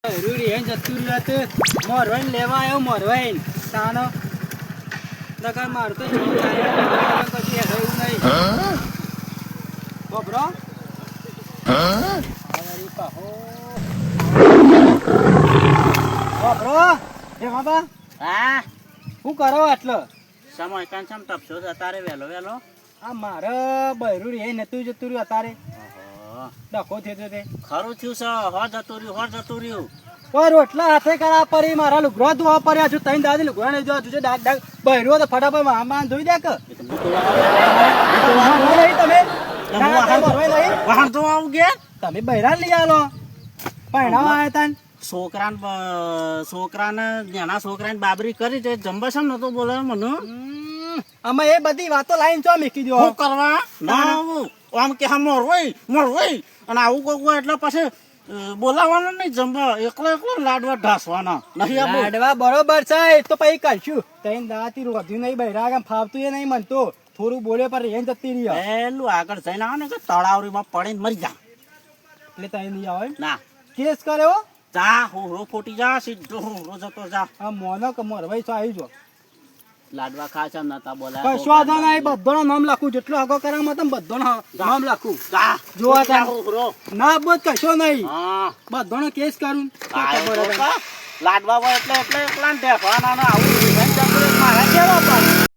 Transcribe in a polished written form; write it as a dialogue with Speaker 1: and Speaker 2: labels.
Speaker 1: રૂડી હે જતું રહ્યું મોરવાઈને લેવા આવ્યો મોરવાઈને તાનો નકર મારું તો પછી હેરાયું નહીં બબરો બબરો એ બાબા
Speaker 2: હા
Speaker 1: શું કરો આટલો
Speaker 2: સમય કાન સમ ટપશો છે તારે વેલો વેલો
Speaker 1: આ મારે બૈરુડી હે નતું જતું રહ્યું અત્યારે ડખો થયો તે
Speaker 2: ખરું થયું છે હો જતું રહ્યું
Speaker 1: કોઈ રોટલા હાથે કરા પરી મારા લુગરો ધોવા પડ્યા છું તઈ દાદી લુગરો ને જો તું ડાક ડાક બૈરો તો ફટાફટ માન ધોઈ દે કે
Speaker 2: એ તો હું
Speaker 1: તમે
Speaker 2: વાહન તો આવું ગયા
Speaker 1: તમે બૈરા લઈ આલો પૈણાવા આવ્યા તા
Speaker 2: છોકરાને નાના છોકરાને બાબરી કરી તે જંબા છે નતો બોલે મને
Speaker 1: અમે એ બધી વાતો લાઈન ચો મૂકી દો
Speaker 2: શું કરવા ના આવું આમ કે હા મોરવાઈ અને આવું કોઈ એટલે પછી બોલાવવાનું નહીં જંબા એકલો લાડવા ઢાસવાના નહીં આવું
Speaker 1: લાડવા બરોબર છે એ તો પછી કરશું તઈ દાતી રોધ્યું નહીં બૈરા ગામ ફાવતું એ નહીં મનતો થોડું બોલે પર રેન જતી રહી
Speaker 2: પેલું આગળ જઈને આવે ને કે તળાવરીમાં પડીને મરી જા
Speaker 1: એટલે તઈ નહીં આવે
Speaker 2: ના
Speaker 1: કેસ કર્યો
Speaker 2: જા હોરો ફૂટી જા સીધો હોરો જતો જા
Speaker 1: આ મોનો કે મોરવાઈ તો આવી જો
Speaker 2: લાડવા ખા છે નતા બોલા
Speaker 1: કશો વાંધો નહીં બધોનો નામ લખું જેટલો આગો કરામાં તમે બધોનો નામ લખું
Speaker 2: જા
Speaker 1: જોવા તા
Speaker 2: હોરો
Speaker 1: ના બોલ કશો નહીં
Speaker 2: હા
Speaker 1: બધોનો કેસ કરું
Speaker 2: લાડવા હોય એટલે એકલા ને ઢેફવાના ને આવું મારા કેવા પણ